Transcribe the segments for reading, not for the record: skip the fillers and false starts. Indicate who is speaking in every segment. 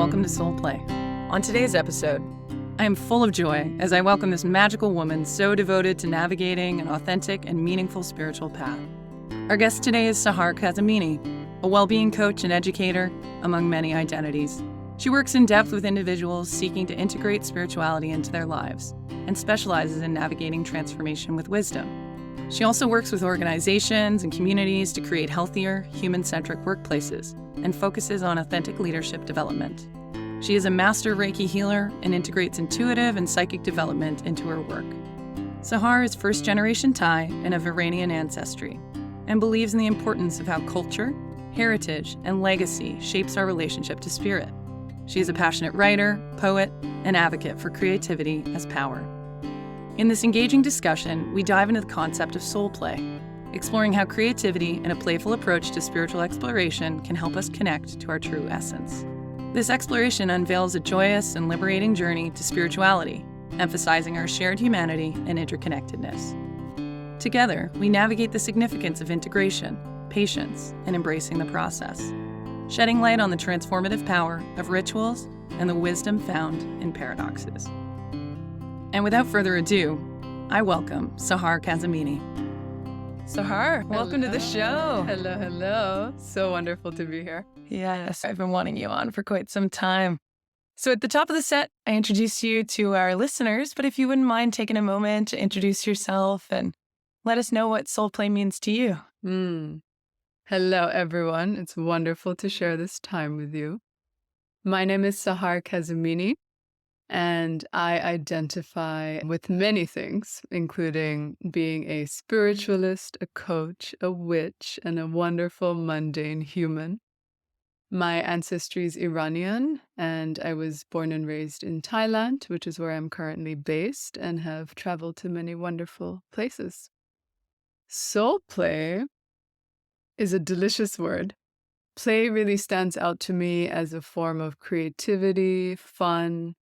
Speaker 1: welcome to Soul Play. On today's episode, I am full of joy as I welcome this magical woman so devoted to navigating an authentic and meaningful spiritual path. Our guest today is Sahar Kazemini, a well-being coach and educator among many identities. She works in depth with individuals seeking to integrate spirituality into their lives and specializes in navigating transformation with wisdom. She also works with organizations and communities to create healthier, human-centric workplaces and focuses on authentic leadership development. She is a master Reiki healer and integrates intuitive and psychic development into her work. Sahar is first-generation Thai and of Iranian ancestry and believes in the importance of how culture, heritage, and legacy shapes our relationship to spirit. She is a passionate writer, poet, and advocate for creativity as power. In this engaging discussion, we dive into the concept of soul play, exploring how creativity and a playful approach to spiritual exploration can help us connect to our true essence. This exploration unveils a joyous and liberating journey to spirituality, emphasizing our shared humanity and interconnectedness. Together, we navigate the significance of integration, patience, and embracing the process, shedding light on the transformative power of rituals and the wisdom found in paradoxes. And without further ado, I welcome Sahar Kazemini. Sahar, welcome to the show.
Speaker 2: Hello. So wonderful to be here.
Speaker 1: Yes, I've been wanting you on for quite some time. So at the top of the set, I introduce you to our listeners, but if you wouldn't mind taking a moment to introduce yourself and let us know what soul play means to you.
Speaker 2: Hello, everyone. It's wonderful to share this time with you. My name is Sahar Kazemini, and I identify with many things, including being a spiritualist, a coach, a witch, and a wonderful mundane human. My ancestry is Iranian, and I was born and raised in Thailand, which is where I'm currently based, and have traveled to many wonderful places. Soul play is a delicious word. Play really stands out to me as a form of creativity, fun,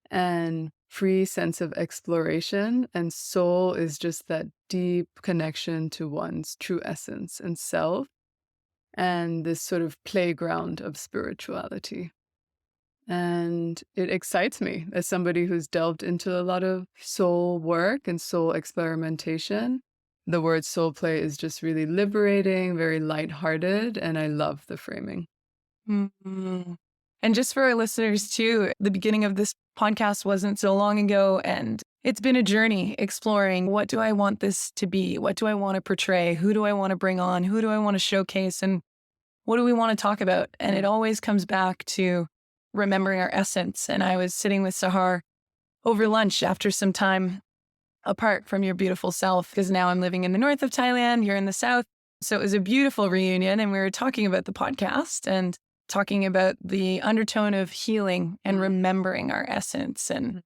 Speaker 2: and free sense of exploration. And soul is just that deep connection to one's true essence and self, and this sort of playground of spirituality. And it excites me as somebody who's delved into a lot of soul work and soul experimentation. The word soul play is just really liberating, very lighthearted, and I love the framing.
Speaker 1: Mm-hmm. And just for our listeners too, the beginning of this podcast wasn't so long ago, and it's been a journey exploring what do I want this to be? What do I want to portray? Who do I want to bring on? Who do I want to showcase? And what do we want to talk about? And it always comes back to remembering our essence. And I was sitting with Sahar over lunch after some time apart from your beautiful self, because now I'm living in the north of Thailand, you're in the south. So it was a beautiful reunion, and we were talking about the podcast and talking about the undertone of healing and remembering our essence. And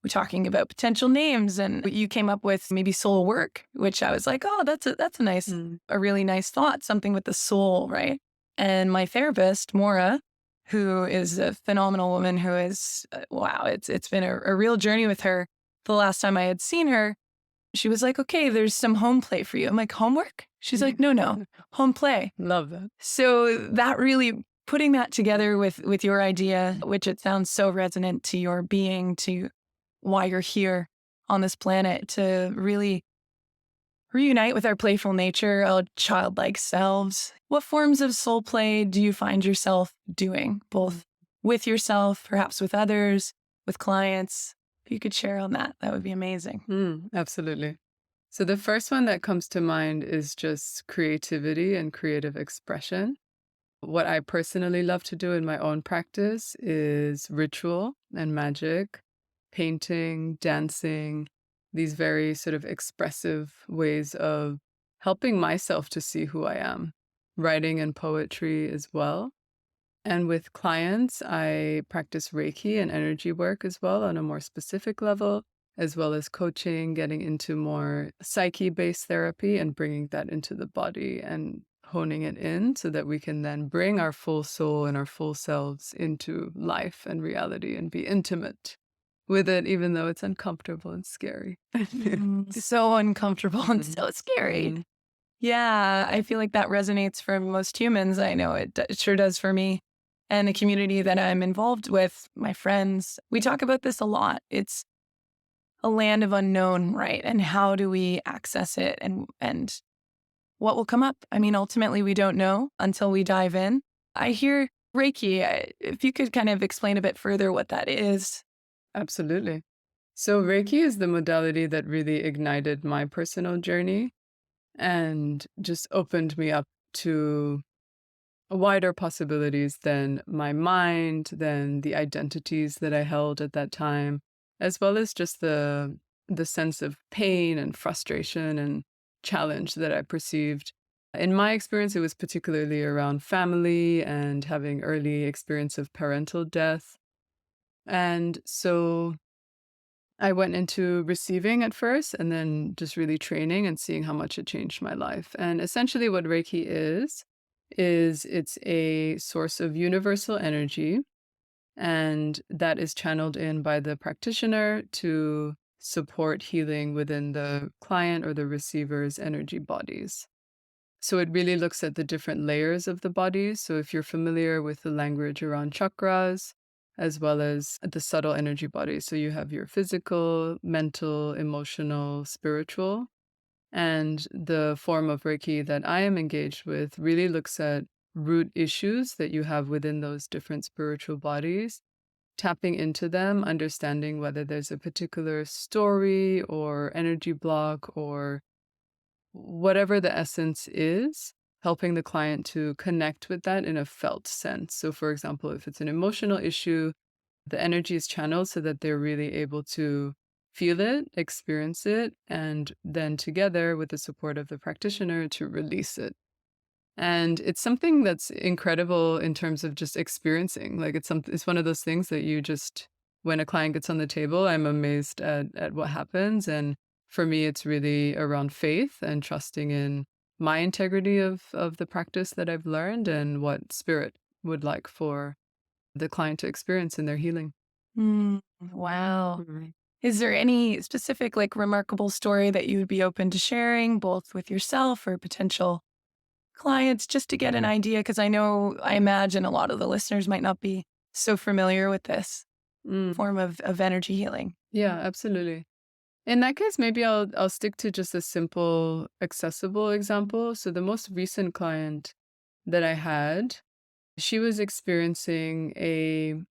Speaker 1: we're talking about potential names, and you came up with maybe soul work, which I was like, oh, that's a nice, a really nice thought, something with the soul, right? And my therapist, Maura, who is a phenomenal woman who is, wow, it's been a real journey with her. The last time I had seen her, she was like, okay, there's some home play for you. I'm like, homework? She's like, no, home play.
Speaker 2: Love that.
Speaker 1: So that really, putting that together with your idea, which it sounds so resonant to your being, to why you're here on this planet, to really reunite with our playful nature, our childlike selves. What forms of soul play do you find yourself doing, both with yourself, perhaps with others, with clients? If you could share on that, that would be amazing.
Speaker 2: Absolutely. So the first one that comes to mind is just creativity and creative expression. What I personally love to do in my own practice is ritual and magic, painting, dancing, these very sort of expressive ways of helping myself to see who I am, writing and poetry as well. And with clients, I practice Reiki and energy work as well on a more specific level, as well as coaching, getting into more psyche-based therapy and bringing that into the body and honing it in so that we can then bring our full soul and our full selves into life and reality and be intimate with it, even though it's uncomfortable and scary.
Speaker 1: So uncomfortable and so scary. Yeah, I feel like that resonates for most humans. I know it sure does for me. and the community that I'm involved with, my friends, we talk about this a lot. It's a land of unknown, right? And how do we access it and what will come up? I mean, ultimately, we don't know until we dive in. I hear Reiki. If you could kind of explain a bit further what that is.
Speaker 2: Absolutely. So Reiki is the modality that really ignited my personal journey and just opened me up to wider possibilities than my mind, than the identities that I held at that time, as well as just the sense of pain and frustration and challenge that I perceived. In my experience, it was particularly around family and having early experience of parental death. And so I went into receiving at first and then just really training and seeing how much it changed my life. And essentially what Reiki is it's a source of universal energy, and that is channeled in by the practitioner to support healing within the client or the receiver's energy bodies. So it really looks at the different layers of the body. So if you're familiar with the language around chakras, as well as the subtle energy bodies. So you have your physical, mental, emotional, spiritual. And the form of Reiki that I am engaged with really looks at root issues that you have within those different spiritual bodies, tapping into them, understanding whether there's a particular story or energy block or whatever the essence is, helping the client to connect with that in a felt sense. So, for example, if it's an emotional issue, the energy is channeled so that they're really able to feel it, experience it, and then together with the support of the practitioner to release it. And it's something that's incredible in terms of just experiencing. Like it's one of those things that you just when a client gets on the table, I'm amazed at what happens. And for me, it's really around faith and trusting in my integrity of the practice that I've learned and what spirit would like for the client to experience in their healing.
Speaker 1: Wow. Is there any specific, like, remarkable story that you would be open to sharing, both with yourself or potential clients, just to get an idea? Because I imagine a lot of the listeners might not be so familiar with this
Speaker 2: Mm.
Speaker 1: form of energy healing.
Speaker 2: Yeah, absolutely. In that case, maybe I'll stick to just a simple, accessible example. So the most recent client that I had, she was experiencing a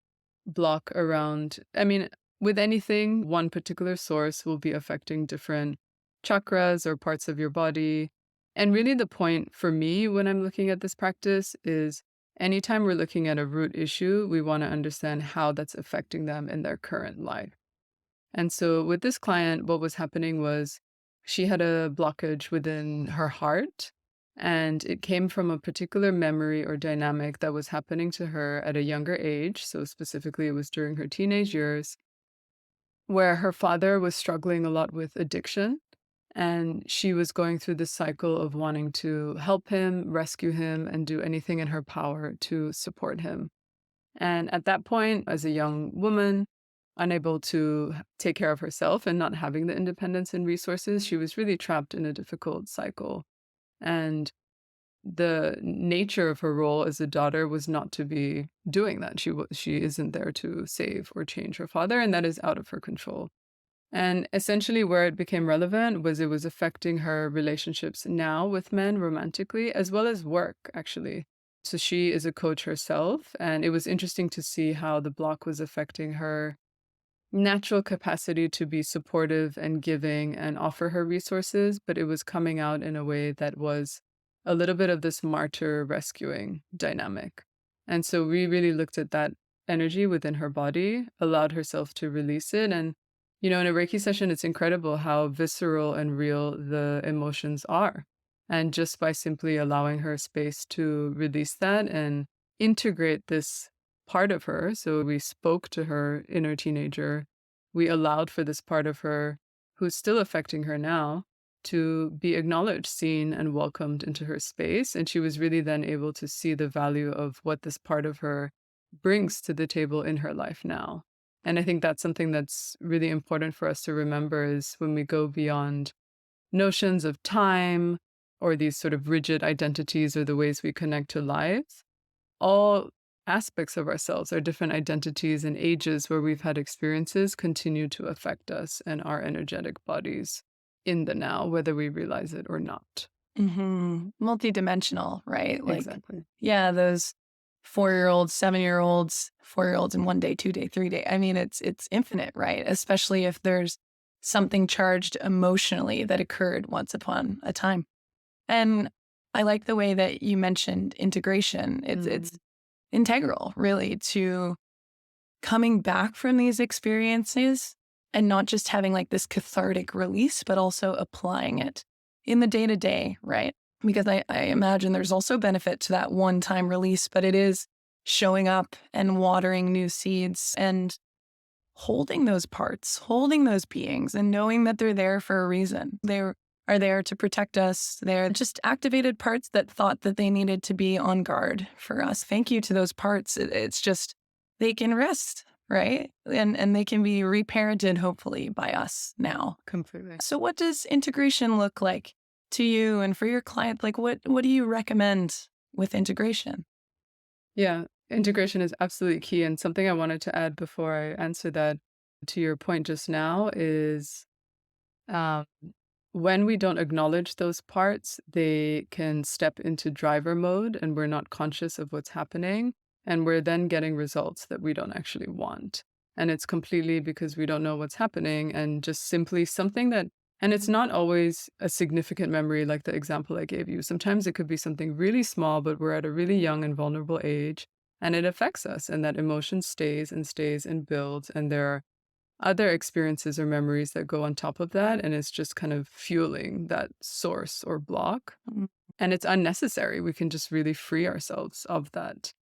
Speaker 2: block around, I mean, with anything, one particular source will be affecting different chakras or parts of your body. And really, the point for me when I'm looking at this practice is anytime we're looking at a root issue, we want to understand how that's affecting them in their current life. And so with this client, what was happening was she had a blockage within her heart, and it came from a particular memory or dynamic that was happening to her at a younger age. So specifically, it was during her teenage years, where her father was struggling a lot with addiction. And she was going through this cycle of wanting to help him, rescue him, and do anything in her power to support him. And at that point, as a young woman, unable to take care of herself and not having the independence and resources, she was really trapped in a difficult cycle. And the nature of her role as a daughter was not to be doing that. She isn't there to save or change her father, and that is out of her control. And essentially, where it became relevant was it was affecting her relationships now with men romantically, as well as work, actually. So she is a coach herself, and it was interesting to see how the block was affecting her natural capacity to be supportive and giving and offer her resources, but it was coming out in a way that was a little bit of this martyr rescuing dynamic. And so we really looked at that energy within her body, allowed herself to release it. And, in a Reiki session, it's incredible how visceral and real the emotions are. And just by simply allowing her space to release that and integrate this part of her. So we spoke to her inner teenager. We allowed for this part of her who's still affecting her now to be acknowledged, seen, and welcomed into her space. And she was really then able to see the value of what this part of her brings to the table in her life now. And I think that's something that's really important for us to remember is when we go beyond notions of time or these sort of rigid identities or the ways we connect to life, all aspects of ourselves, our different identities and ages where we've had experiences continue to affect us and our energetic bodies in the now, whether we realize it or not.
Speaker 1: Multidimensional, right? Like,
Speaker 2: Exactly.
Speaker 1: yeah, those 4-year-olds, 7-year-olds, 4-year-olds in 1 day, 2 day, 3 day. I mean, it's infinite, right? Especially if there's something charged emotionally that occurred once upon a time. And I like the way that you mentioned integration. It's integral, really, to coming back from these experiences and not just having like this cathartic release, but also applying it in the day to day, right? Because I imagine there's also benefit to that one-time release, but it is showing up and watering new seeds and holding those parts, holding those beings and knowing that they're there for a reason. They are there to protect us. They're just activated parts that thought that they needed to be on guard for us. Thank you to those parts. It's just, they can rest, right? And they can be reparented, hopefully, by us now.
Speaker 2: Completely.
Speaker 1: So what does integration look like to you and for your client? Like, what do you recommend with integration?
Speaker 2: Yeah, integration is absolutely key. And something I wanted to add before I answer that to your point just now is um, when we don't acknowledge those parts, they can step into driver mode and we're not conscious of what's happening. And we're then getting results that we don't actually want. And it's completely because we don't know what's happening and just simply something that, and it's not always a significant memory like the example I gave you. Sometimes it could be something really small, but we're at a really young and vulnerable age and it affects us. And that emotion stays and builds. And there are other experiences or memories that go on top of that. And it's just kind of fueling that source or block.
Speaker 1: Mm.
Speaker 2: And it's unnecessary. We can just really free ourselves of that.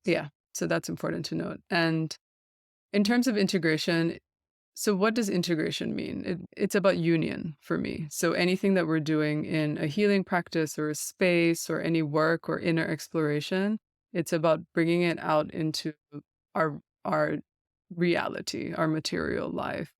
Speaker 2: Yeah. So that's important to note. And in terms of integration, so what does integration mean? It's about union for me. So anything that we're doing in a healing practice or a space or any work or inner exploration, it's about bringing it out into our reality, our material life,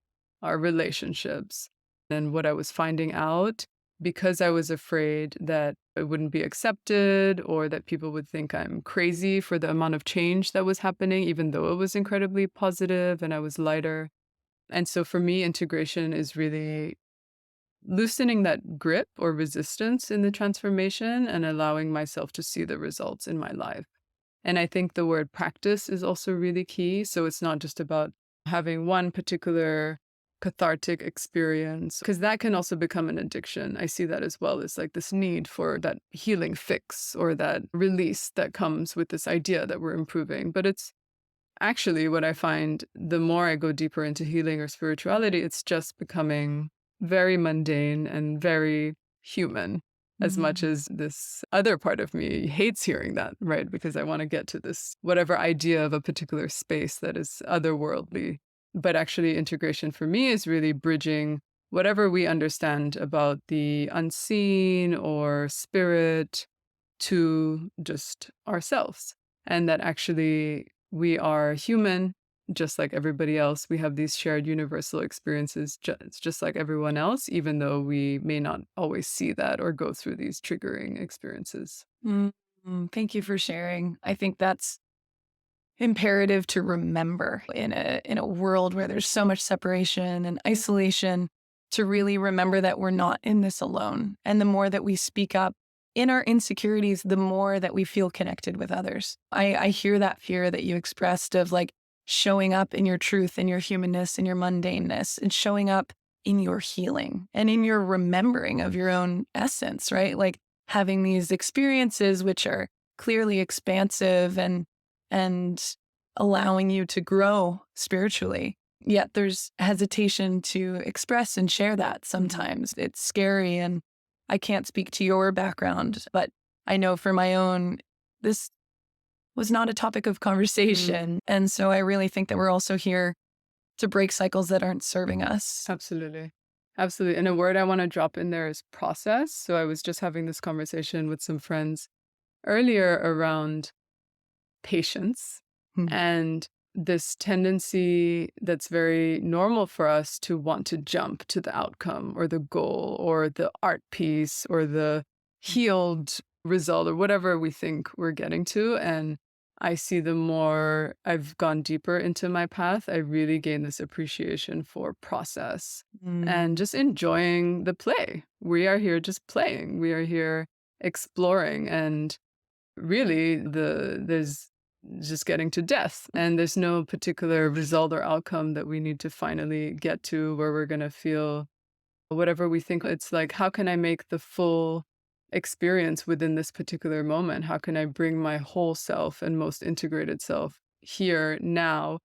Speaker 2: our relationships. And what I was finding out, because I was afraid that it wouldn't be accepted or that people would think I'm crazy for the amount of change that was happening, even though it was incredibly positive and I was lighter. And so for me, integration is really loosening that grip or resistance in the transformation and allowing myself to see the results in my life. And I think the word practice is also really key. So it's not just about having one particular cathartic experience, because that can also become an addiction. I see that as well as like this need for that healing fix or that release that comes with this idea that we're improving. But it's actually what I find the more I go deeper into healing or spirituality, it's just becoming very mundane and very human. As much as this other part of me hates hearing that, right? Because I want to get to this whatever idea of a particular space that is otherworldly. But actually, integration for me is really bridging whatever we understand about the unseen or spirit to just ourselves. And that actually we are human, just like everybody else. We have these shared universal experiences just like everyone else, even though we may not always see that or go through these triggering experiences.
Speaker 1: Thank you for sharing. I think that's imperative to remember in a world where there's so much separation and isolation, to really remember that we're not in this alone. And the more that we speak up in our insecurities, the more that we feel connected with others. I hear that fear that you expressed of like showing up in your truth and your humanness and your mundaneness and showing up in your healing and in your remembering of your own essence, right? Like having these experiences which are clearly expansive and allowing you to grow spiritually. Yet there's hesitation to express and share that sometimes. It's scary, and I can't speak to your background, but I know for my own, this was not a topic of conversation. And so I really think that we're also here to break cycles that aren't serving us.
Speaker 2: Absolutely. Absolutely. And a word I want to drop in there is process. So I was just having this conversation with some friends earlier around patience and this tendency that's very normal for us to want to jump to the outcome or the goal or the art piece or the healed result or whatever we think we're getting to. And I see the more I've gone deeper into my path, I really gain this appreciation for process and just enjoying the play. We are here just playing. We are here exploring, and really there's just getting to death, and there's no particular result or outcome that we need to finally get to where we're going to feel whatever we think. It's like, how can I make the full experience within this particular moment? How can I bring my whole self and most integrated self here now,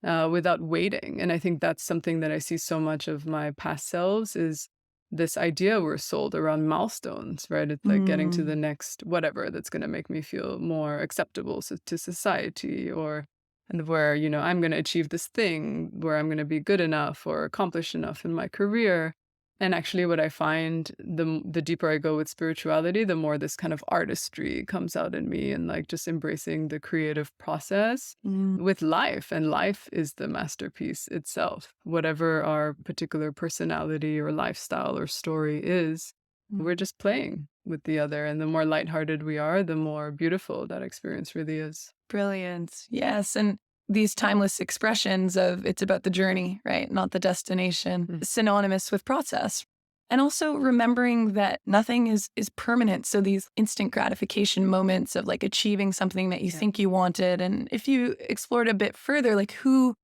Speaker 2: without waiting? And I think that's something that I see so much of my past selves is this idea we're sold around milestones, right? It's like getting to the next whatever that's going to make me feel more acceptable to society, or and where, I'm going to achieve this thing, where I'm going to be good enough or accomplished enough in my career. And actually what I find, the deeper I go with spirituality, the more this kind of artistry comes out in me, and like just embracing the creative process with life. And life is the masterpiece itself. Whatever our particular personality or lifestyle or story is, we're just playing with the other. And the more lighthearted we are, the more beautiful that experience really is.
Speaker 1: Brilliant. Yes. And these timeless expressions of it's about the journey, right? Not the destination, synonymous with process. And also remembering that nothing is permanent. So these instant gratification moments of like achieving something that you think you wanted. And if you explored a bit further, like who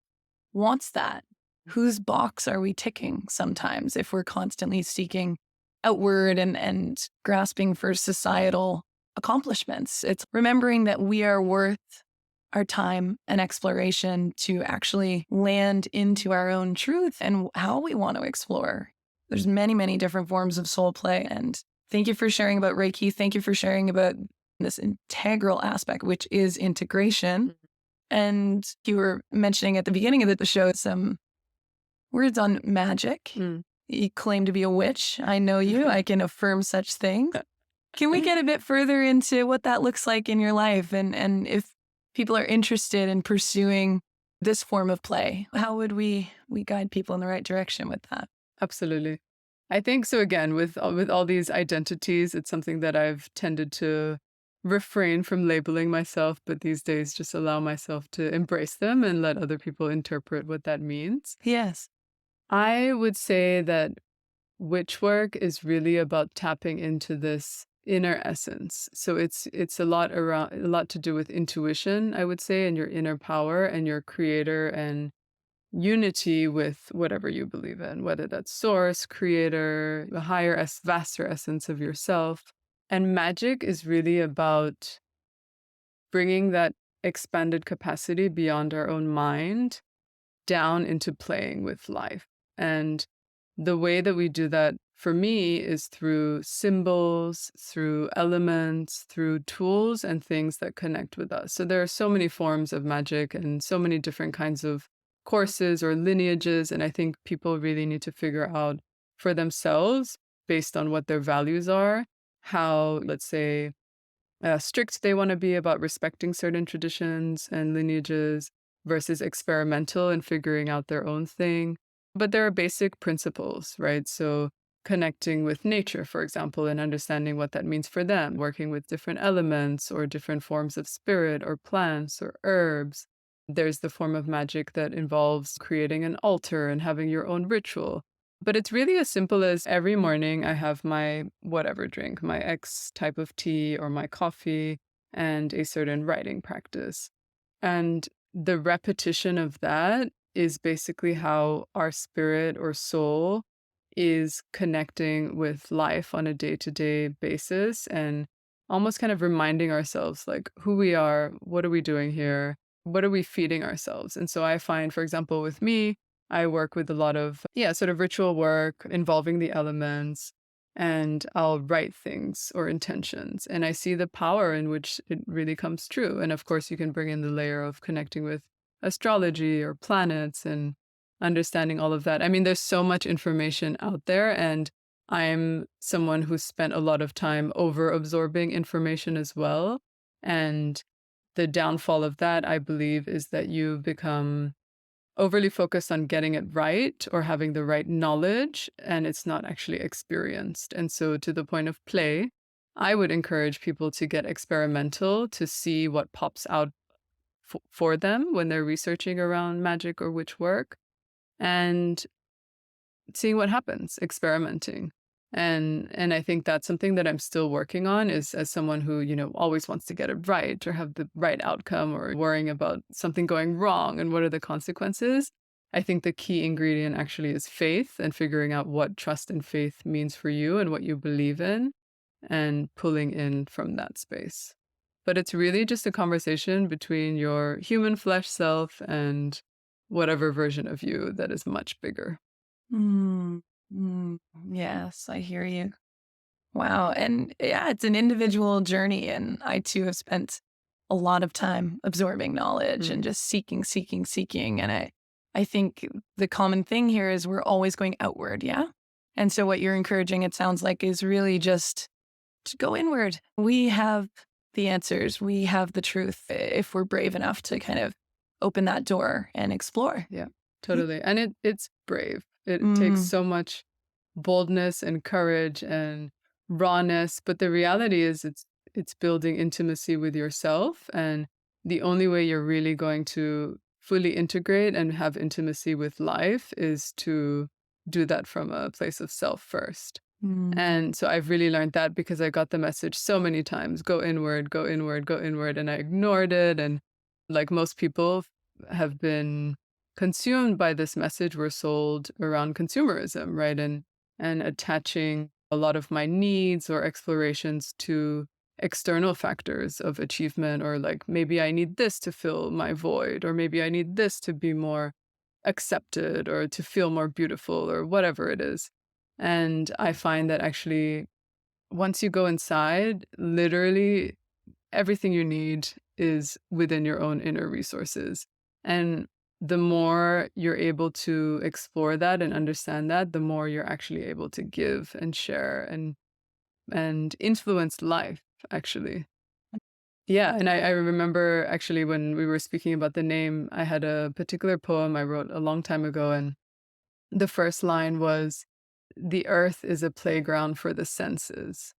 Speaker 1: wants that? Whose box are we ticking sometimes if we're constantly seeking outward and grasping for societal accomplishments? It's remembering that we are worth our time and exploration to actually land into our own truth and how we want to explore. There's many, many different forms of soul play. And thank you for sharing about Reiki. Thank you for sharing about this integral aspect, which is integration. And you were mentioning at the beginning of the show some words on magic. You claim to be a witch. I know you. I can affirm such things. Can we get a bit further into what that looks like in your life? And if people are interested in pursuing this form of play, how would we guide people in the right direction with that?
Speaker 2: Absolutely. I think so. Again, with all these identities, it's something that I've tended to refrain from labeling myself, but these days just allow myself to embrace them and let other people interpret what that means.
Speaker 1: Yes.
Speaker 2: I would say that witch work is really about tapping into this inner essence. So it's a lot to do with intuition, I would say, and your inner power and your creator and unity with whatever you believe in, whether that's source, creator, the higher, vaster essence of yourself. And magic is really about bringing that expanded capacity beyond our own mind down into playing with life. And the way that we do that for me is through symbols, through elements, through tools and things that connect with us. So there are so many forms of magic and so many different kinds of courses or lineages. And I think people really need to figure out for themselves, based on what their values are, how, let's say, strict they want to be about respecting certain traditions and lineages versus experimental and figuring out their own thing. But there are basic principles, right? So connecting with nature, for example, and understanding what that means for them, working with different elements or different forms of spirit or plants or herbs. There's the form of magic that involves creating an altar and having your own ritual. But it's really as simple as every morning I have my whatever drink, my X type of tea or my coffee, and a certain writing practice. And the repetition of that is basically how our spirit or soul is connecting with life on a day-to-day basis, and almost kind of reminding ourselves like who we are, what are we doing here, what are we feeding ourselves. And so I find, for example, with me, I work with a lot of, sort of ritual work involving the elements, and I'll write things or intentions. And I see the power in which it really comes true. And of course, you can bring in the layer of connecting with astrology or planets and understanding all of that. I mean, there's so much information out there, and I'm someone who's spent a lot of time over absorbing information as well. And the downfall of that, I believe, is that you become overly focused on getting it right or having the right knowledge, and it's not actually experienced. And so to the point of play, I would encourage people to get experimental, to see what pops out for them when they're researching around magic or witch work, and seeing what happens, experimenting. And I think that's something that I'm still working on, is as someone who, always wants to get it right or have the right outcome, or worrying about something going wrong and what are the consequences. I think the key ingredient actually is faith, and figuring out what trust and faith means for you and what you believe in, and pulling in from that space. But it's really just a conversation between your human flesh self and whatever version of you that is much bigger.
Speaker 1: Mm, yes, I hear you. Wow. And yeah, it's an individual journey. And I too have spent a lot of time absorbing knowledge and just seeking, seeking, seeking. And I think the common thing here is we're always going outward. Yeah. And so what you're encouraging, it sounds like, is really just to go inward. We have the answers. We have the truth if we're brave enough to kind of open that door and explore.
Speaker 2: Yeah, totally. And it's brave. It takes so much boldness and courage and rawness, but the reality is it's building intimacy with yourself, and the only way you're really going to fully integrate and have intimacy with life is to do that from a place of self first. And so I've really learned that, because I got the message so many times, go inward, go inward, go inward, and I ignored it. And like most people have been consumed by this message we're sold around consumerism, right? And attaching a lot of my needs or explorations to external factors of achievement, or like, maybe I need this to fill my void, or maybe I need this to be more accepted or to feel more beautiful, or whatever it is. And I find that actually, once you go inside, literally everything you need is within your own inner resources. And the more you're able to explore that and understand that, the more you're actually able to give and share and influence life, actually. Yeah, and I remember actually when we were speaking about the name, I had a particular poem I wrote a long time ago, and the first line was, "The earth is a playground for the senses."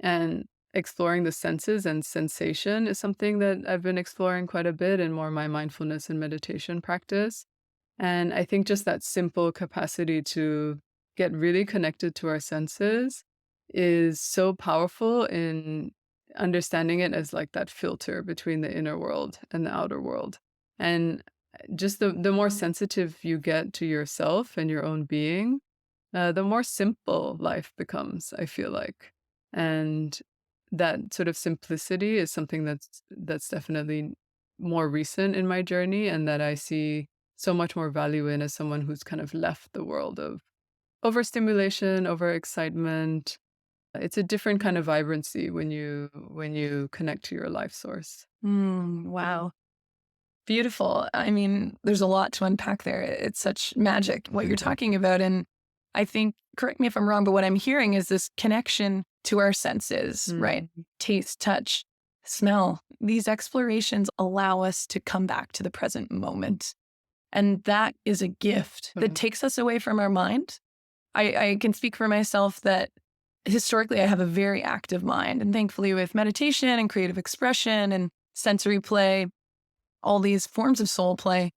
Speaker 2: And exploring the senses and sensation is something that I've been exploring quite a bit in more my mindfulness and meditation practice. And I think just that simple capacity to get really connected to our senses is so powerful in understanding it as like that filter between the inner world and the outer world. And just the more sensitive you get to yourself and your own being, the more simple life becomes, I feel like. And that sort of simplicity is something that's definitely more recent in my journey, and that I see so much more value in as someone who's kind of left the world of overstimulation, overexcitement. It's a different kind of vibrancy when you connect to your life source.
Speaker 1: Wow. Beautiful. I mean, there's a lot to unpack there. It's such magic what you're talking about. And I think, correct me if I'm wrong, but what I'm hearing is this connection to our senses, right? Taste, touch, smell. These explorations allow us to come back to the present moment. And that is a gift that takes us away from our mind. I can speak for myself that historically I have a very active mind. And thankfully, with meditation and creative expression and sensory play, all these forms of soul play,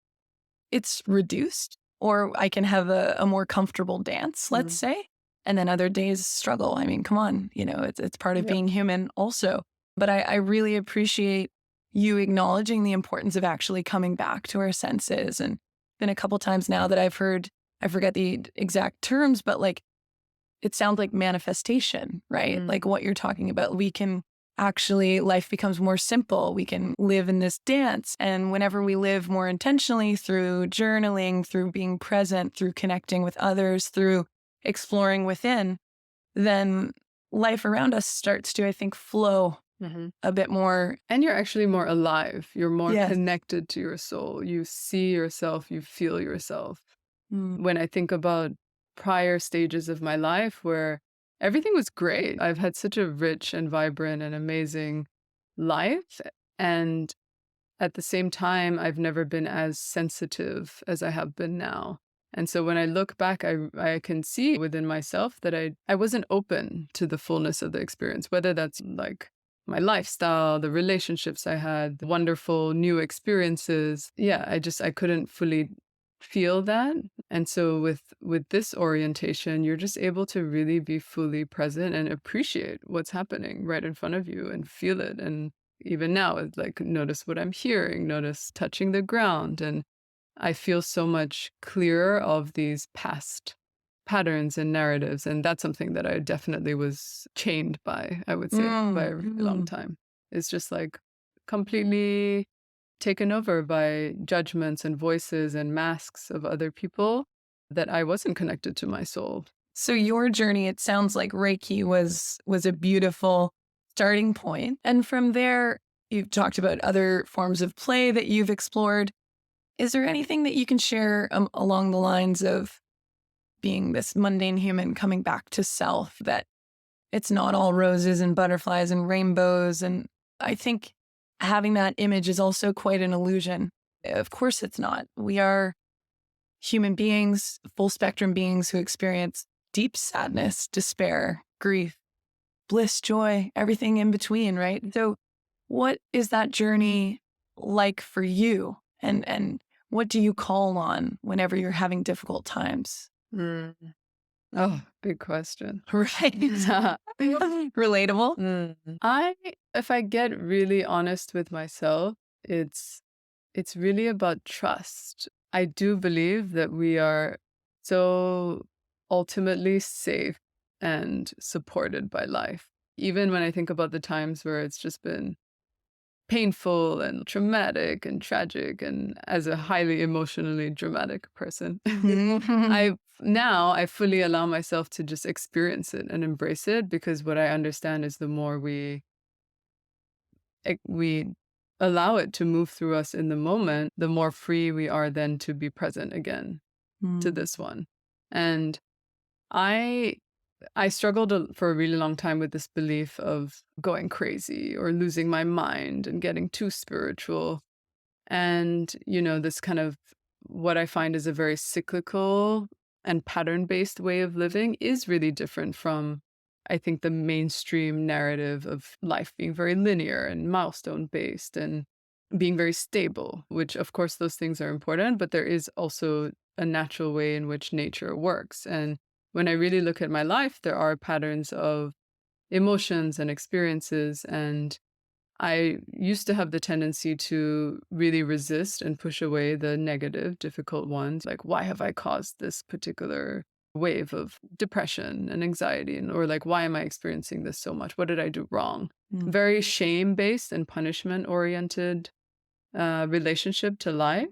Speaker 1: it's reduced, or I can have a more comfortable dance, let's say. And then other days struggle. I mean, come on, it's part of being human also. But I really appreciate you acknowledging the importance of actually coming back to our senses. And been a couple times now that I've heard, I forget the exact terms, but like, it sounds like manifestation, right? Like what you're talking about. We can actually, life becomes more simple. We can live in this dance. And whenever we live more intentionally through journaling, through being present, through connecting with others, through exploring within, then life around us starts to, I think, flow a bit more.
Speaker 2: And you're actually more alive. You're more connected to your soul. You see yourself, you feel yourself. When I think about prior stages of my life where everything was great, I've had such a rich and vibrant and amazing life. And at the same time, I've never been as sensitive as I have been now. And so when I look back, I can see within myself that I wasn't open to the fullness of the experience, whether that's like my lifestyle, the relationships I had, the wonderful new experiences. Yeah, I couldn't fully feel that. And so with this orientation, you're just able to really be fully present and appreciate what's happening right in front of you and feel it. And even now, it's like notice what I'm hearing, notice touching the ground. And I feel so much clearer of these past patterns and narratives. And that's something that I definitely was chained by, I would say, by a really long time. It's just like completely taken over by judgments and voices and masks of other people that I wasn't connected to my soul.
Speaker 1: So your journey, it sounds like Reiki was a beautiful starting point. And from there, you've talked about other forms of play that you've explored. Is there anything that you can share along the lines of being this mundane human coming back to self, that it's not all roses and butterflies and rainbows? And I think having that image is also quite an illusion. Of course it's not. We are human beings, full spectrum beings who experience deep sadness, despair, grief, bliss, joy, everything in between, right? So what is that journey like for you? And what do you call on whenever you're having difficult times?
Speaker 2: Oh, big question.
Speaker 1: Right. Relatable.
Speaker 2: If I get really honest with myself, it's really about trust. I do believe that we are so ultimately safe and supported by life. Even when I think about the times where it's just been painful and traumatic and tragic, and as a highly emotionally dramatic person, I fully allow myself to just experience it and embrace it, because what I understand is the more we allow it to move through us in the moment, the more free we are then to be present again to this one. And I struggled for a really long time with this belief of going crazy or losing my mind and getting too spiritual. And, this kind of what I find is a very cyclical and pattern-based way of living is really different from, I think, the mainstream narrative of life being very linear and milestone-based and being very stable, which, of course, those things are important, but there is also a natural way in which nature works. And when I really look at my life, there are patterns of emotions and experiences. And I used to have the tendency to really resist and push away the negative, difficult ones. Like, why have I caused this particular wave of depression and anxiety? Or like, why am I experiencing this so much? What did I do wrong? Very shame-based and punishment-oriented relationship to life.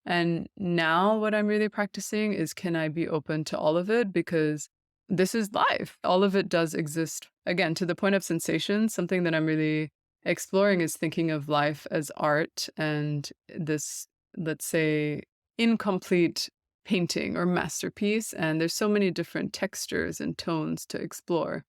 Speaker 2: And now what I'm really practicing is, can I be open to all of it? Because this is life. All of it does exist. Again, to the point of sensation, something that I'm really exploring is thinking of life as art and this, let's say, incomplete painting or masterpiece. And there's so many different textures and tones to explore.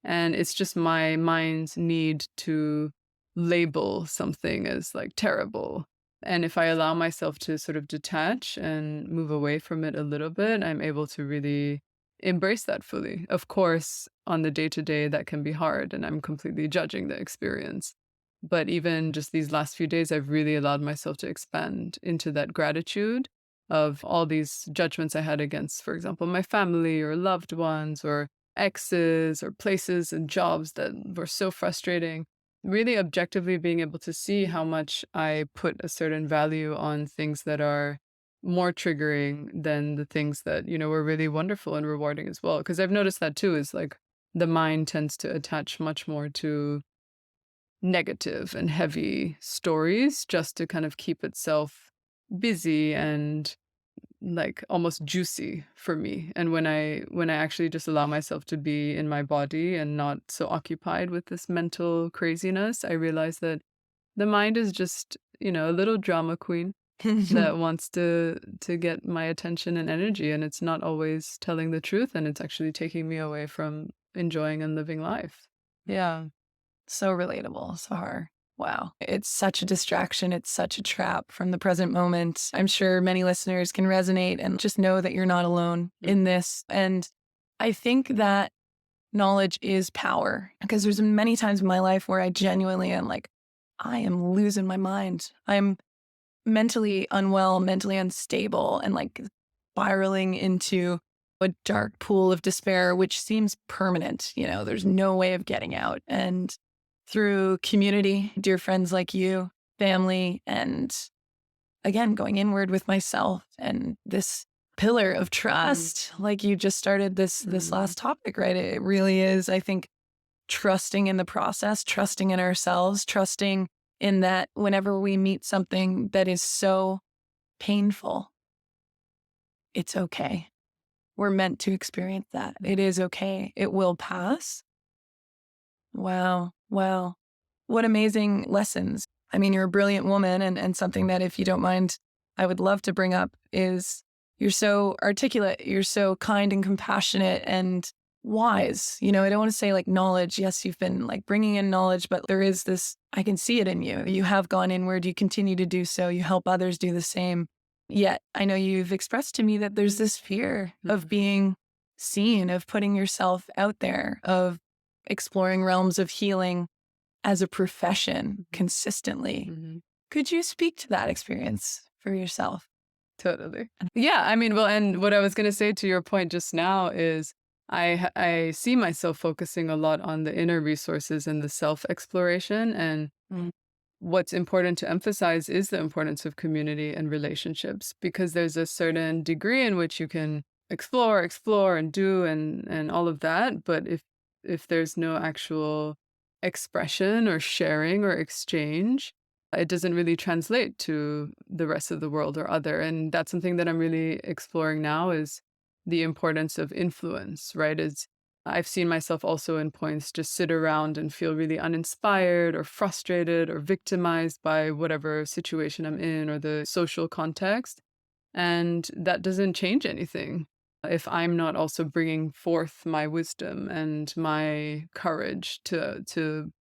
Speaker 2: And it's just my mind's need to label something as like terrible. And if I allow myself to sort of detach and move away from it a little bit, I'm able to really embrace that fully. Of course, on the day-to-day, that can be hard, and I'm completely judging the experience. But even just these last few days, I've really allowed myself to expand into that gratitude of all these judgments I had against, for example, my family or loved ones or exes or places and jobs that were so frustrating. Really objectively being able to see how much I put a certain value on things that are more triggering than the things that, were really wonderful and rewarding as well. Because I've noticed that too, is like the mind tends to attach much more to negative and heavy stories just to kind of keep itself busy and like almost juicy for me. And when I actually just allow myself to be in my body and not so occupied with this mental craziness, I realize that the mind is just, a little drama queen that wants to get my attention and energy, and it's not always telling the truth, and it's actually taking me away from enjoying and living life.
Speaker 1: Yeah. So relatable, Sahar. Wow. It's such a distraction. It's such a trap from the present moment. I'm sure many listeners can resonate and just know that you're not alone in this. And I think that knowledge is power. Because there's many times in my life where I genuinely am like, I am losing my mind. I'm mentally unwell, mentally unstable, and like spiraling into a dark pool of despair, which seems permanent. There's no way of getting out. And through community, dear friends like you, family, and again, going inward with myself and this pillar of trust, like you just started this last topic, right? It really is, I think, trusting in the process, trusting in ourselves, trusting in that whenever we meet something that is so painful, it's okay. We're meant to experience that. It is okay. It will pass. Wow. Wow. What amazing lessons. I mean, you're a brilliant woman, and something that, if you don't mind, I would love to bring up is you're so articulate, you're so kind and compassionate and wise. I don't want to say like knowledge. Yes, you've been like bringing in knowledge, but there is this, I can see it in you. You have gone inward, you continue to do so, you help others do the same. Yet I know you've expressed to me that there's this fear of being seen, of putting yourself out there, of exploring realms of healing as a profession consistently. Could you speak to that experience for yourself?
Speaker 2: Totally. Yeah. I mean, well, and what I was going to say to your point just now is I see myself focusing a lot on the inner resources and the self-exploration. And what's important to emphasize is the importance of community and relationships, because there's a certain degree in which you can explore and do and all of that. But if there's no actual expression or sharing or exchange, it doesn't really translate to the rest of the world or other. And that's something that I'm really exploring now, is the importance of influence, right? I've seen myself also in points just sit around and feel really uninspired or frustrated or victimized by whatever situation I'm in or the social context. And that doesn't change anything if I'm not also bringing forth my wisdom and my courage to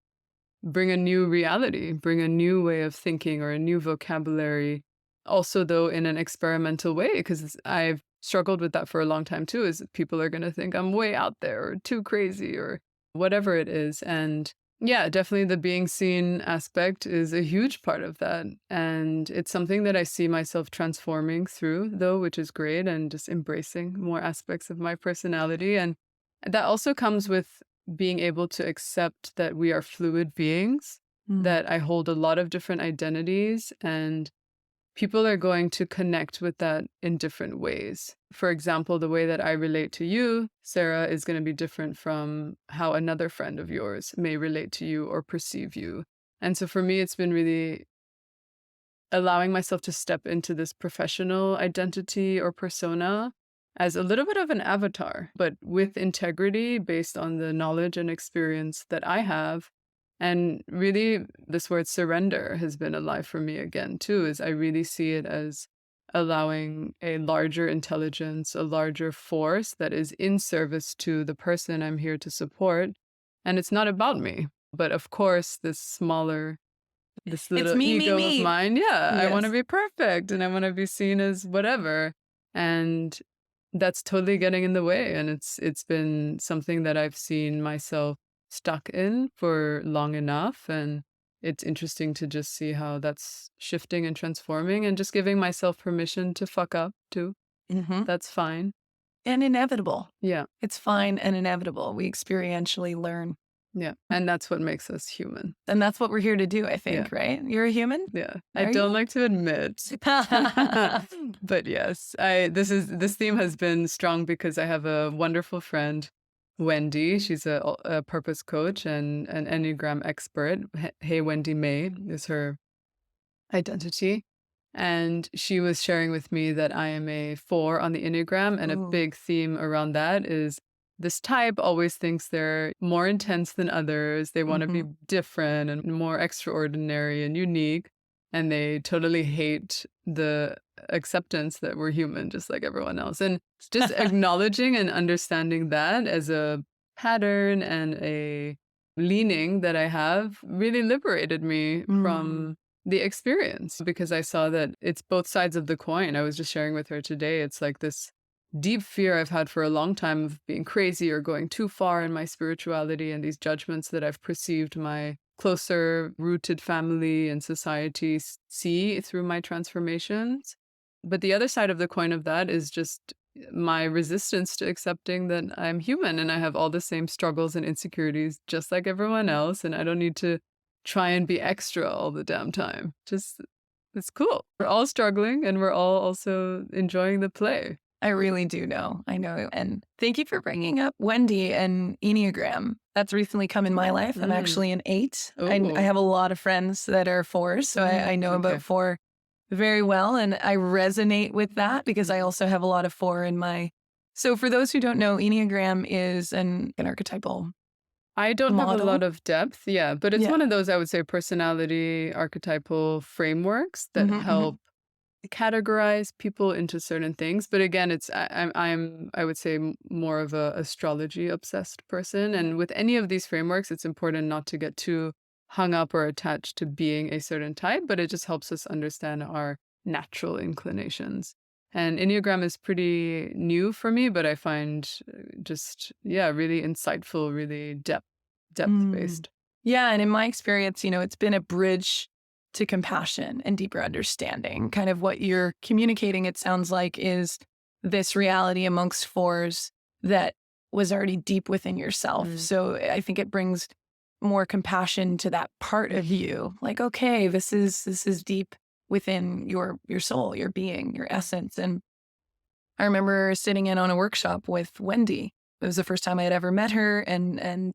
Speaker 2: bring a new reality, bring a new way of thinking or a new vocabulary. Also, though, in an experimental way, because I've struggled with that for a long time too, is people are going to think I'm way out there or too crazy or whatever it is. And yeah, definitely the being seen aspect is a huge part of that. And it's something that I see myself transforming through, though, which is great, and just embracing more aspects of my personality. And that also comes with being able to accept that we are fluid beings, that I hold a lot of different identities, and people are going to connect with that in different ways. For example, the way that I relate to you, Sarah, is going to be different from how another friend of yours may relate to you or perceive you. And so for me, it's been really allowing myself to step into this professional identity or persona as a little bit of an avatar, but with integrity based on the knowledge and experience that I have. And really, this word surrender has been alive for me again, too, is I really see it as allowing a larger intelligence, a larger force that is in service to the person I'm here to support. And it's not about me. But of course, this little ego of mine, yeah, I want to be perfect and I want to be seen as whatever. And that's totally getting in the way. And it's been something that I've seen myself stuck in for long enough. And it's interesting to just see how that's shifting and transforming and just giving myself permission to fuck up too. That's fine.
Speaker 1: And inevitable.
Speaker 2: Yeah.
Speaker 1: It's fine and inevitable. We experientially learn.
Speaker 2: Yeah. And that's what makes us human.
Speaker 1: And that's what we're here to do, I think, right? You're a human?
Speaker 2: Yeah. I don't like to admit. But yes, this theme has been strong because I have a wonderful friend, Wendy. She's a purpose coach and an Enneagram expert. Hey, Wendy May is her identity. And she was sharing with me that I am a 4 on the Enneagram, and a big theme around that is this type always thinks they're more intense than others. They want to be different and more extraordinary and unique. And they totally hate the acceptance that we're human, just like everyone else. And just acknowledging and understanding that as a pattern and a leaning that I have really liberated me from the experience, because I saw that it's both sides of the coin. I was just sharing with her today. It's like this deep fear I've had for a long time of being crazy or going too far in my spirituality, and these judgments that I've perceived my closer rooted family and society see through my transformations. But the other side of the coin of that is just my resistance to accepting that I'm human and I have all the same struggles and insecurities just like everyone else. And I don't need to try and be extra all the damn time. Just, it's cool. We're all struggling and we're all also enjoying the play.
Speaker 1: I really do know. I know. And thank you for bringing up Wendy and Enneagram. That's recently come in my life. I'm actually an 8. I have a lot of friends that are 4s, so I know about 4 very well. And I resonate with that because I also have a lot of 4 in my... So for those who don't know, Enneagram is an archetypal
Speaker 2: I don't have a lot of depth, but it's one of those, I would say, personality archetypal frameworks that help categorize people into certain things. But again, I would say more of a astrology obsessed person. And with any of these frameworks, it's important not to get too hung up or attached to being a certain type, but it just helps us understand our natural inclinations. And Enneagram is pretty new for me, but I find just, really insightful, really depth-based.
Speaker 1: Yeah. And in my experience, it's been a bridge to compassion and deeper understanding. Kind of what you're communicating, it sounds like, is this reality amongst 4s that was already deep within yourself. So I think it brings more compassion to that part of you. Like, okay, this is deep within your soul, your being, your essence. And I remember sitting in on a workshop with Wendy. It was the first time I had ever met her, and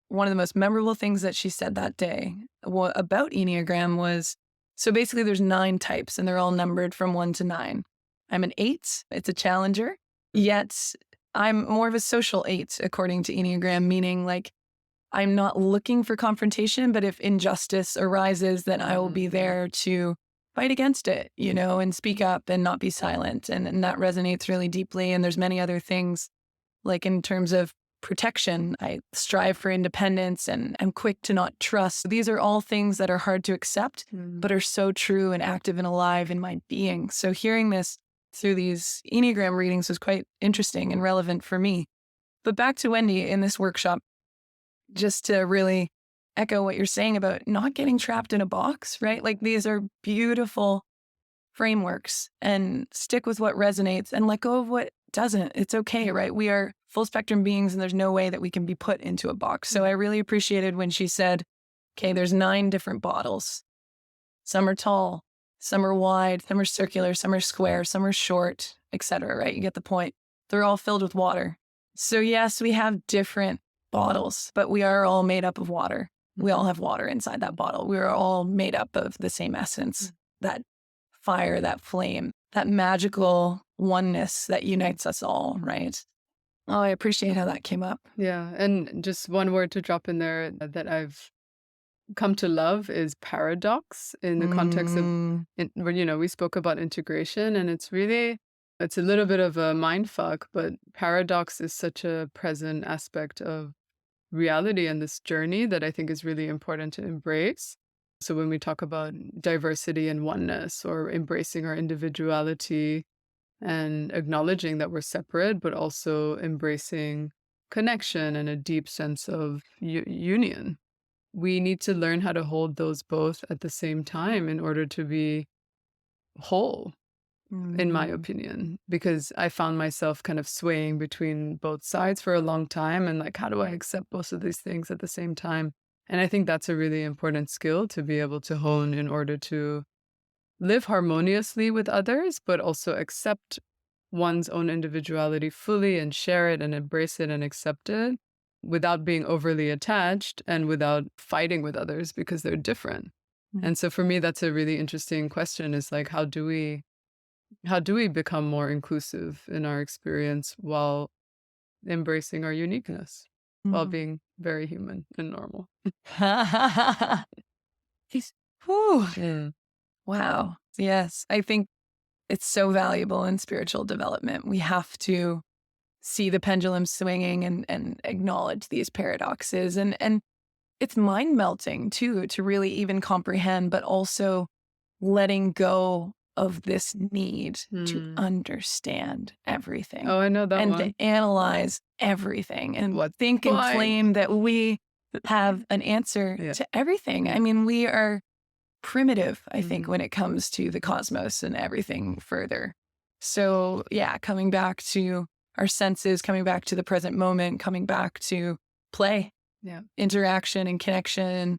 Speaker 1: one of the most memorable things that she said that day about Enneagram was, so basically there's 9 types and they're all numbered from 1 to 9. I'm an 8. It's a challenger. Yet I'm more of a social 8 according to Enneagram, meaning like I'm not looking for confrontation, but if injustice arises, then I will be there to fight against it, and speak up and not be silent. And that resonates really deeply. And there's many other things, like in terms of protection, I strive for independence and I'm quick to not trust. These are all things that are hard to accept, but are so true and active and alive in my being. So hearing this through these Enneagram readings was quite interesting and relevant for me. But back to Wendy in this workshop, just to really echo what you're saying about not getting trapped in a box, right? Like these are beautiful frameworks, and stick with what resonates and let go of what doesn't. It's okay, right? We are full spectrum beings and there's no way that we can be put into a box. So I really appreciated when she said, okay, there's 9 different bottles. Some are tall, some are wide, some are circular, some are square, some are short, etc. Right? You get the point. They're all filled with water. So yes, we have different bottles, but we are all made up of water. We all have water inside that bottle. We are all made up of the same essence, that fire, that flame, that magical oneness that unites us all, right? Oh, I appreciate how that came up.
Speaker 2: Yeah. And just one word to drop in there that I've come to love is paradox in the context of, when, we spoke about integration, and it's a little bit of a mind fuck, but paradox is such a present aspect of reality and this journey that I think is really important to embrace. So when we talk about diversity and oneness, or embracing our individuality and acknowledging that we're separate, but also embracing connection and a deep sense of union, we need to learn how to hold those both at the same time in order to be whole, in my opinion, because I found myself kind of swaying between both sides for a long time, and like, how do I accept both of these things at the same time? And I think that's a really important skill to be able to hone in order to live harmoniously with others, but also accept one's own individuality fully and share it and embrace it and accept it without being overly attached and without fighting with others because they're different. And so for me, that's a really interesting question, is like, how do we become more inclusive in our experience while embracing our uniqueness, while being very human and normal?
Speaker 1: Wow. Yes. I think it's so valuable in spiritual development. We have to see the pendulum swinging and acknowledge these paradoxes. And it's mind melting too, to really even comprehend, but also letting go of this need to
Speaker 2: Mm.
Speaker 1: understand everything
Speaker 2: Oh, I know that
Speaker 1: and
Speaker 2: one.
Speaker 1: to analyze everything and
Speaker 2: What's
Speaker 1: think and
Speaker 2: why?
Speaker 1: claim that we have an answer
Speaker 2: Yeah.
Speaker 1: to everything.
Speaker 2: Yeah.
Speaker 1: I mean, we are primitive, I think,
Speaker 2: Mhm.
Speaker 1: when it comes to the cosmos and everything further. So, yeah, coming back to our senses, coming back to the present moment, coming back to play,
Speaker 2: Yeah.
Speaker 1: interaction and connection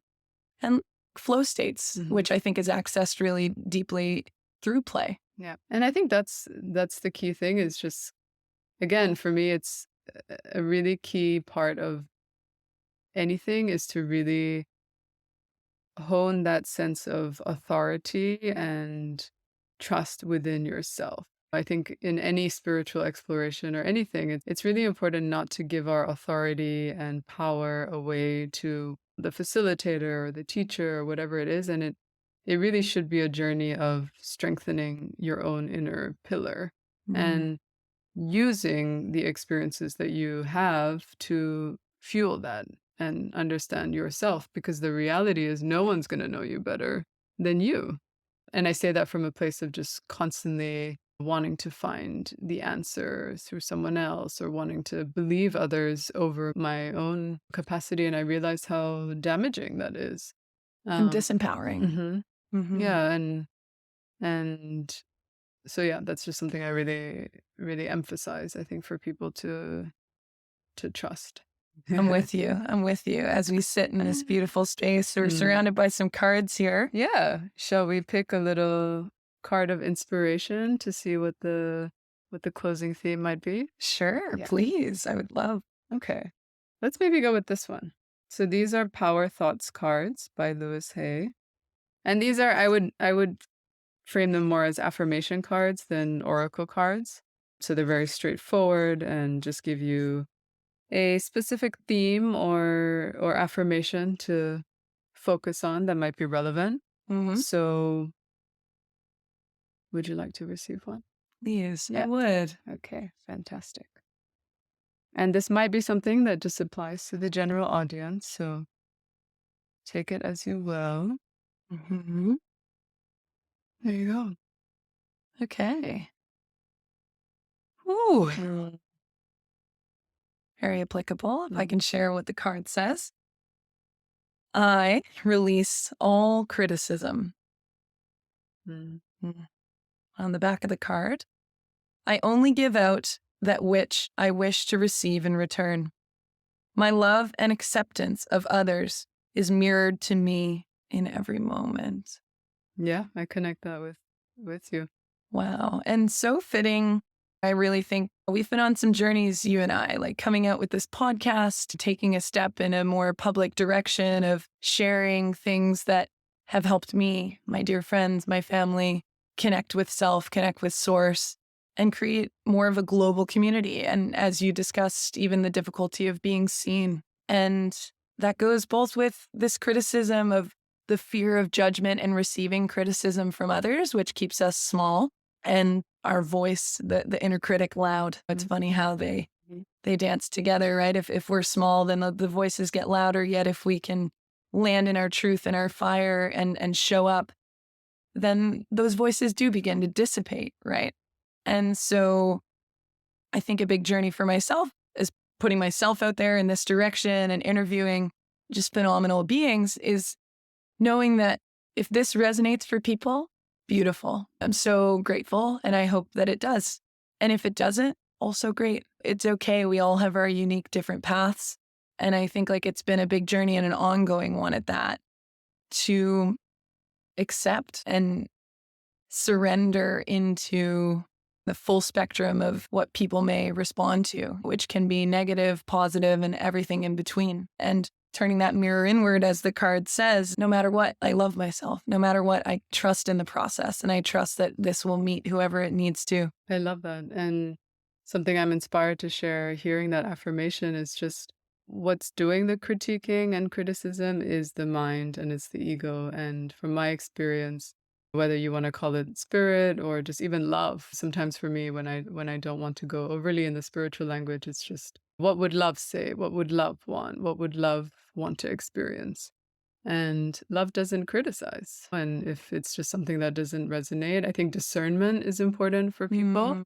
Speaker 1: and flow states,
Speaker 2: Mhm.
Speaker 1: which I think is accessed really deeply through play.
Speaker 2: Yeah. And I think that's the key thing is just, again, for me, it's a really key part of anything is to really hone that sense of authority and trust within yourself. I think in any spiritual exploration or anything, it's really important not to give our authority and power away to the facilitator or the teacher or whatever it is. And it really should be a journey of strengthening your own inner pillar
Speaker 1: Mm.
Speaker 2: and using the experiences that you have to fuel that and understand yourself, because the reality is no one's going to know you better than you. And I say that from a place of just constantly wanting to find the answer through someone else or wanting to believe others over my own capacity. And I realize how damaging that is.
Speaker 1: And disempowering.
Speaker 2: Mhm.
Speaker 1: Hmm.
Speaker 2: Yeah. And so, yeah, that's just something I really, really emphasize, I think, for people to trust.
Speaker 1: I'm with you. I'm with you. As we sit in this beautiful space, we're
Speaker 2: Mm.
Speaker 1: surrounded by some cards here.
Speaker 2: Yeah. Shall we pick a little card of inspiration to see what the closing theme might be?
Speaker 1: Sure,
Speaker 2: Yeah.
Speaker 1: please. I would love.
Speaker 2: Okay. Let's maybe go with this one. So these are Power Thoughts cards by Lewis Hay. And these are I would frame them more as affirmation cards than oracle cards. So they're very straightforward and just give you a specific theme or affirmation to focus on that might be relevant.
Speaker 1: Hmm.
Speaker 2: So would you like to receive one?
Speaker 1: Please, I
Speaker 2: Yeah.
Speaker 1: would.
Speaker 2: Okay, fantastic. And this might be something that just applies to the general audience, so take it as you will.
Speaker 1: Hmm.
Speaker 2: There you go.
Speaker 1: Okay. Ooh,
Speaker 2: Mm,
Speaker 1: very applicable. If I
Speaker 2: mm,
Speaker 1: can share what the card says. I release all criticism.
Speaker 2: mm.
Speaker 1: Mm. On the back of the card, I only give out that which I wish to receive in return. My love and acceptance of others is mirrored to me in every moment.
Speaker 2: Yeah, I connect that with you.
Speaker 1: Wow. And so fitting. I really think we've been on some journeys, you and I, like coming out with this podcast, taking a step in a more public direction of sharing things that have helped me, my dear friends, my family, connect with self, connect with source, and create more of a global community. And as you discussed, even the difficulty of being seen. And that goes both with this criticism of the fear of judgment and receiving criticism from others, which keeps us small, and our voice, the inner critic, loud. It's funny how they dance together, right? If we're small, then the voices get louder. Yet if we can land in our truth and our fire and show up, then those voices do begin to dissipate, right? And so I think a big journey for myself is putting myself out there in this direction and interviewing just phenomenal beings is knowing that if this resonates for people, beautiful. I'm so grateful and I hope that it does. And if it doesn't, also great. It's okay. We all have our unique different paths. And I think like it's been a big journey and an ongoing one at that to accept and surrender into the full spectrum of what people may respond to, which can be negative, positive, and everything in between. And turning that mirror inward, as the card says, no matter what, I love myself. No matter what, I trust in the process and I trust that this will meet whoever it needs to.
Speaker 2: I love that. And something I'm inspired to share hearing that affirmation is just what's doing the critiquing and criticism is the mind and it's the ego. And from my experience, whether you want to call it spirit or just even love, sometimes for me when I don't want to go overly in the spiritual language, it's just what would love say? What would love want? What would love want to experience? And love doesn't criticize. And if it's just something that doesn't resonate, I think discernment is important for people.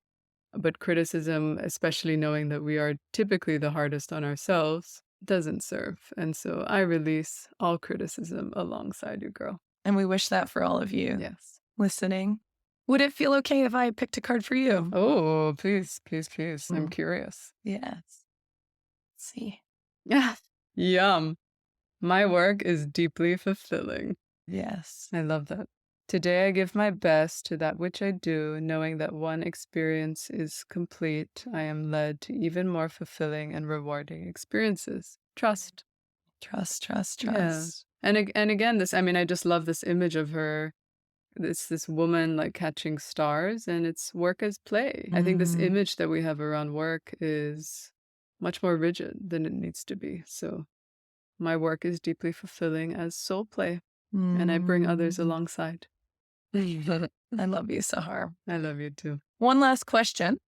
Speaker 2: But criticism, especially knowing that we are typically the hardest on ourselves, doesn't serve. And so I release all criticism alongside you, girl.
Speaker 1: And we wish that for all of you
Speaker 2: Yes.
Speaker 1: listening. Would it feel okay if I picked a card for you?
Speaker 2: Oh, please, please, please. I'm curious.
Speaker 1: Yes. Let's see.
Speaker 2: Yeah. Yum. My work is deeply fulfilling.
Speaker 1: Yes.
Speaker 2: I love that. Today I give my best to that which I do, knowing that one experience is complete. I am led to even more fulfilling and rewarding experiences. Trust.
Speaker 1: Trust, trust,
Speaker 2: Yeah.
Speaker 1: trust.
Speaker 2: And again, I just love this image of her, this woman like catching stars, and it's work as play. I think this image that we have around work is much more rigid than it needs to be. So my work is deeply fulfilling as soul play, and I bring others alongside.
Speaker 1: I love you, Sahar.
Speaker 2: I love you too.
Speaker 1: One last question.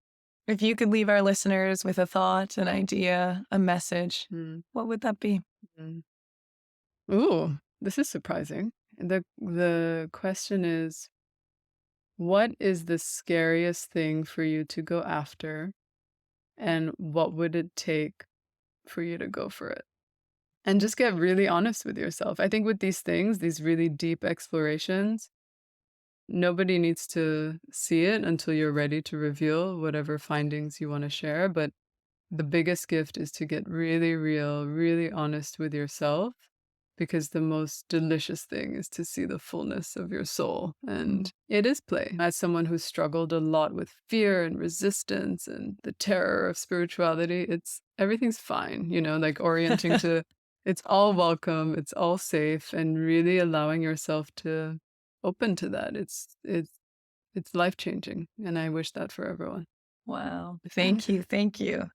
Speaker 1: If you could leave our listeners with a thought, an idea, a message, what would that be?
Speaker 2: Ooh, this is surprising. The question is, what is the scariest thing for you to go after, and what would it take for you to go for it? And just get really honest with yourself. I think with these things, these really deep explorations, nobody needs to see it until you're ready to reveal whatever findings you want to share. But the biggest gift is to get really real, really honest with yourself, because the most delicious thing is to see the fullness of your soul. And it is play. As someone who's struggled a lot with fear and resistance and the terror of spirituality, everything's fine, like orienting to it's all welcome, it's all safe, and really allowing yourself to open to that. It's life-changing, and I wish that for everyone.
Speaker 1: Wow. Thank you. Thank you.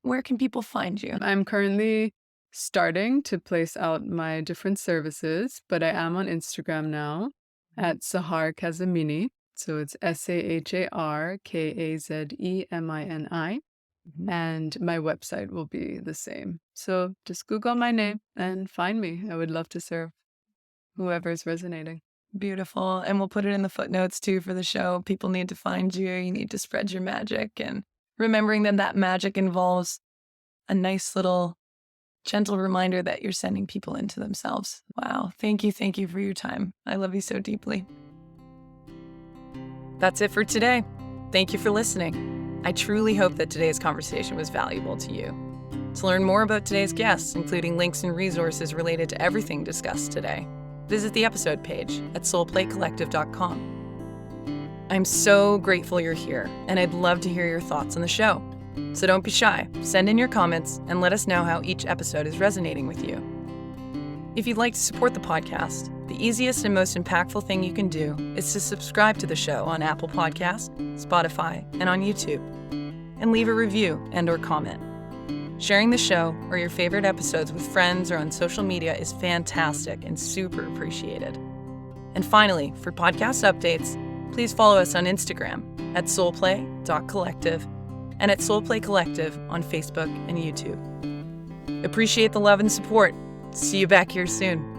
Speaker 1: Where can people find you?
Speaker 2: I'm currently starting to place out my different services, but I am on Instagram now at Sahar Kazemini. So it's SaharKazemini. And my website will be the same. So just Google my name and find me. I would love to serve whoever's resonating.
Speaker 1: Beautiful. And we'll put it in the footnotes too for the show. People need to find you. You need to spread your magic. And remembering that magic involves a nice little gentle reminder that you're sending people into themselves. Wow. Thank you. Thank you for your time. I love you so deeply. That's it for today. Thank you for listening. I truly hope that today's conversation was valuable to you. To learn more about today's guests, including links and resources related to everything discussed today, visit the episode page at soulplaycollective.com. I'm so grateful you're here, and I'd love to hear your thoughts on the show. So don't be shy. Send in your comments and let us know how each episode is resonating with you. If you'd like to support the podcast, the easiest and most impactful thing you can do is to subscribe to the show on Apple Podcasts, Spotify, and on YouTube, and leave a review and/or comment. Sharing the show or your favorite episodes with friends or on social media is fantastic and super appreciated. And finally, for podcast updates, please follow us on Instagram at soulplay.collective and at Soulplay Collective on Facebook and YouTube. Appreciate the love and support. See you back here soon.